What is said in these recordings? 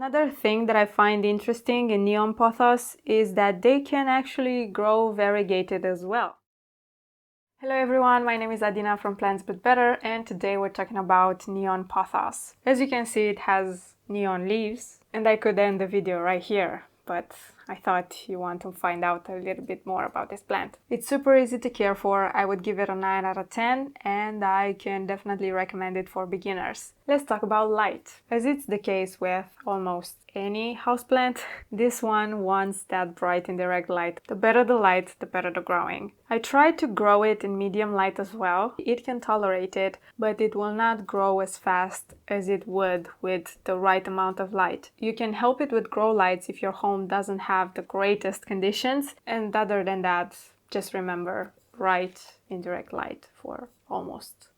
Another thing that I find interesting in neon pothos is that they can actually grow variegated as well. Hello everyone, my name is Adina from plantsbutbetter, and today we're talking about neon pothos. As you can see, it has neon leaves, and I could end the video right here, but I thought you want to find out a little bit more about this plant. It's super easy to care for. I would give it a 9 out of 10, and I can definitely recommend it for beginners. Let's talk about light. As it's the case with almost any houseplant, this one wants that bright indirect light. The better the light, the better the growing. I tried to grow it in medium light as well. It can tolerate it, but it will not grow as fast as it would with the right amount of light. You can help it with grow lights if your home doesn't have the greatest conditions, and other than that, just remember bright indirect light for almost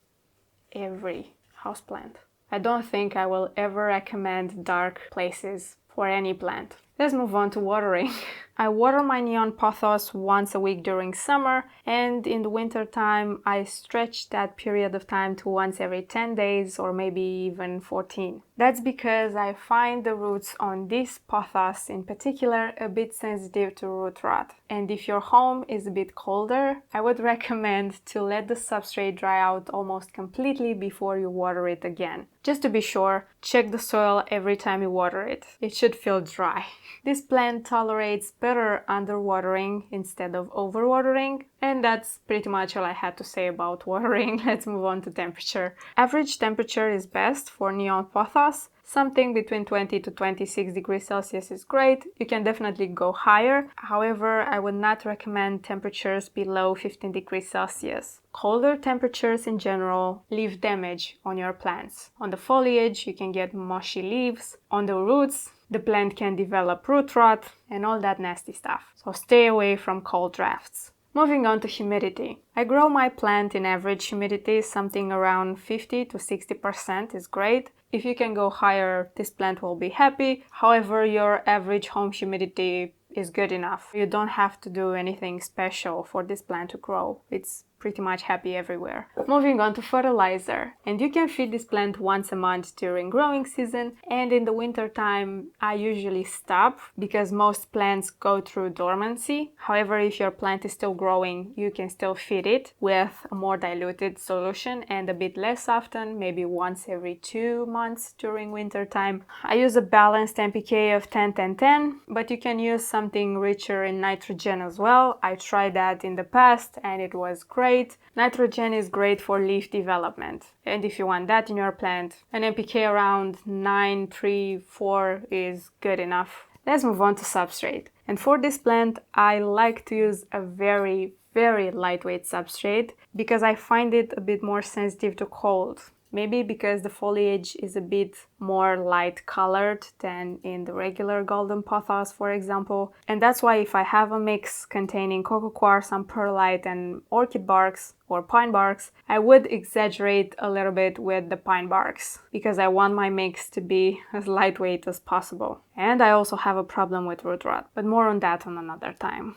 every houseplant. I don't think I will ever recommend dark places for any plant. Let's move on to watering. I water my neon pothos once a week during summer, and in the winter time I stretch that period of time to once every 10 days or maybe even 14. That's because I find the roots on this pothos in particular a bit sensitive to root rot. And if your home is a bit colder, I would recommend to let the substrate dry out almost completely before you water it again. Just to be sure, check the soil every time you water it. It should feel dry. This plant tolerates better underwatering instead of overwatering, and that's pretty much all I had to say about watering. Let's move on to temperature. Average temperature is best for neon pothos. Something between 20 to 26 degrees Celsius is great. You can definitely go higher. However, I would not recommend temperatures below 15 degrees Celsius. Colder temperatures in general leave damage on your plants. On the foliage, you can get mushy leaves. On the roots, the plant can develop root rot and all that nasty stuff. So stay away from cold drafts. Moving on to humidity. I grow my plant in average humidity, something around 50 to 60% is great. If you can go higher, this plant will be happy. However, your average home humidity is good enough. You don't have to do anything special for this plant to grow. It's pretty much happy everywhere. Moving on to fertilizer. And you can feed this plant once a month during growing season, and in the winter time I usually stop because most plants go through dormancy. However, if your plant is still growing, you can still feed it with a more diluted solution and a bit less often, maybe once every 2 months during winter time. I use a balanced NPK of 10-10-10, but you can use something richer in nitrogen as well. I tried that in the past and it was great. Nitrogen is great for leaf development, and if you want that in your plant, an NPK around 9-3-4 is good enough. Let's move on to substrate. And for this plant, I like to use a very lightweight substrate because I find it a bit more sensitive to cold. Maybe because the foliage is a bit more light colored than in the regular golden pothos, for example. And that's why if I have a mix containing cocoa coir, some perlite and orchid barks or pine barks, I would exaggerate a little bit with the pine barks because I want my mix to be as lightweight as possible. And I also have a problem with root rot, but more on that on another time.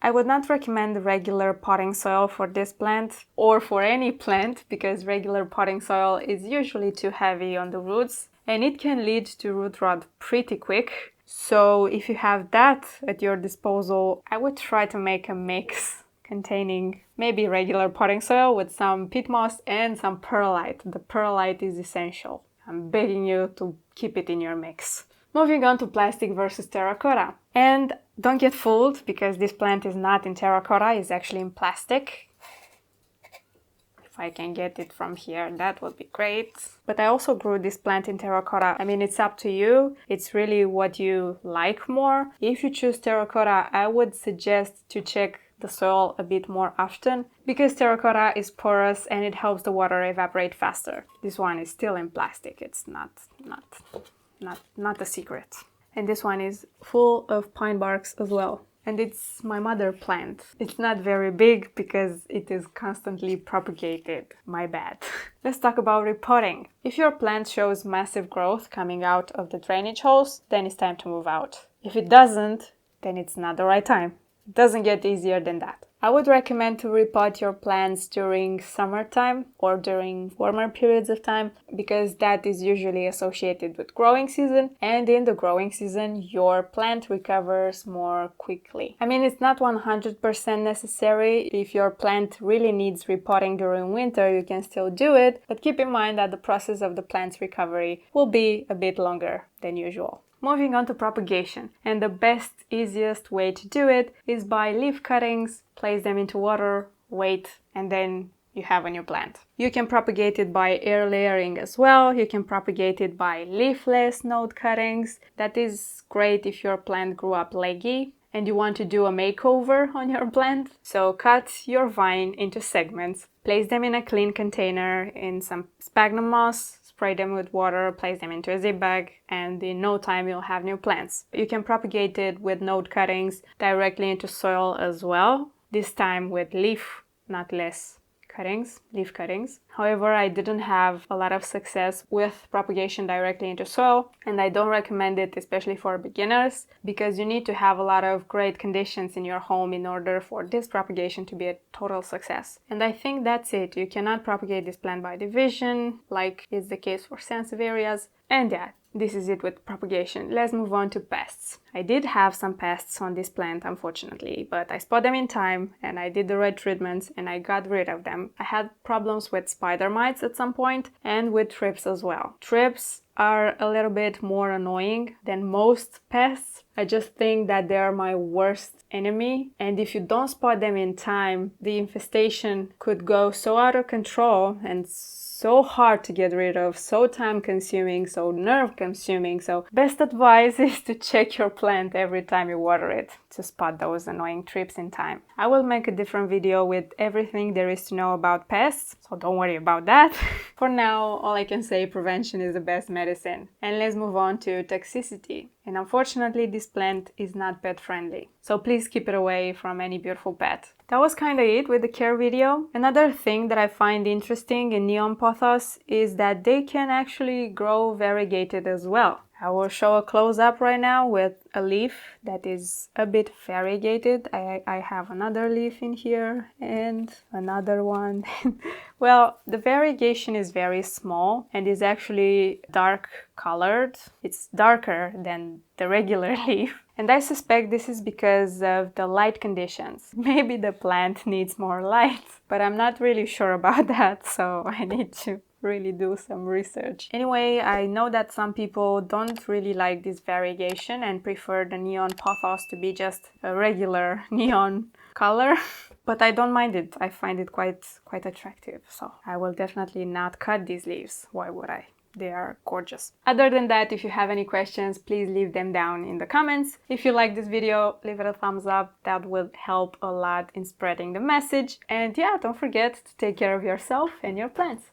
I would not recommend regular potting soil for this plant or for any plant because regular potting soil is usually too heavy on the roots and it can lead to root rot pretty quick. So if you have that at your disposal, I would try to make a mix containing maybe regular potting soil with some peat moss and some perlite. The perlite is essential. I'm begging you to keep it in your mix. Moving on to plastic versus terracotta. And don't get fooled because this plant is not in terracotta, it's actually in plastic. If I can get it from here, that would be great. But I also grew this plant in terracotta. I mean, it's up to you. It's really what you like more. If you choose terracotta, I would suggest to check the soil a bit more often because terracotta is porous and it helps the water evaporate faster. This one is still in plastic. It's not a secret. And this one is full of pine barks as well. And it's my mother plant. It's not very big because it is constantly propagated. My bad. Let's talk about repotting. If your plant shows massive growth coming out of the drainage holes, then it's time to move out. If it doesn't, then it's not the right time. It doesn't get easier than that. I would recommend to repot your plants during summertime or during warmer periods of time, because that is usually associated with growing season, and in the growing season your plant recovers more quickly. I mean, it's not 100% necessary. If your plant really needs repotting during winter, you can still do it, but keep in mind that the process of the plant's recovery will be a bit longer than usual. Moving on to propagation, and the best, easiest way to do it is by leaf cuttings. Place them into water, wait, and then you have a new plant. You can propagate it by air layering as well. You can propagate it by leafless node cuttings. That is great if your plant grew up leggy and you want to do a makeover on your plant. So cut your vine into segments, place them in a clean container in some sphagnum moss, spray them with water, place them into a zip bag, and in no time you'll have new plants. You can propagate it with node cuttings directly into soil as well, this time with leaf, not less cuttings, leaf cuttings. However, I didn't have a lot of success with propagation directly into soil, and I don't recommend it, especially for beginners, because you need to have a lot of great conditions in your home in order for this propagation to be a total success. And I think that's it. You cannot propagate this plant by division, like is the case for sansevierias. And yeah, this is it with propagation. Let's move on to pests. I did have some pests on this plant, unfortunately, but I spot them in time and I did the right treatments and I got rid of them. I had problems with spider mites at some point and with thrips as well. Thrips are a little bit more annoying than most pests. I just think that they are my worst enemy, and if you don't spot them in time, the infestation could go so out of control and so hard to get rid of, so time consuming, so nerve consuming. So best advice is to check your plant every time you water it to spot those annoying thrips in time. I will make a different video with everything there is to know about pests, so don't worry about that. For now, all I can say, prevention is the best medicine. And let's move on to toxicity. And unfortunately, this plant is not pet friendly, so please keep it away from any beautiful pet. That was kind of it with the care video. Another thing that I find interesting in neon pothos is that they can actually grow variegated as well. I will show a close-up right now with a leaf that is a bit variegated. I have another leaf in here and another one. Well, the variegation is very small and is actually dark colored. It's darker than the regular leaf. And I suspect this is because of the light conditions. Maybe the plant needs more light, but I'm not really sure about that, so I need to really do some research. Anyway, I know that some people don't really like this variegation and prefer the neon pothos to be just a regular neon color, but I don't mind it. I find it quite attractive, so I will definitely not cut these leaves. Why would I? They are gorgeous. Other than that, if you have any questions, please leave them down in the comments. If you like this video, leave it a thumbs up. That will help a lot in spreading the message. And yeah, don't forget to take care of yourself and your plants.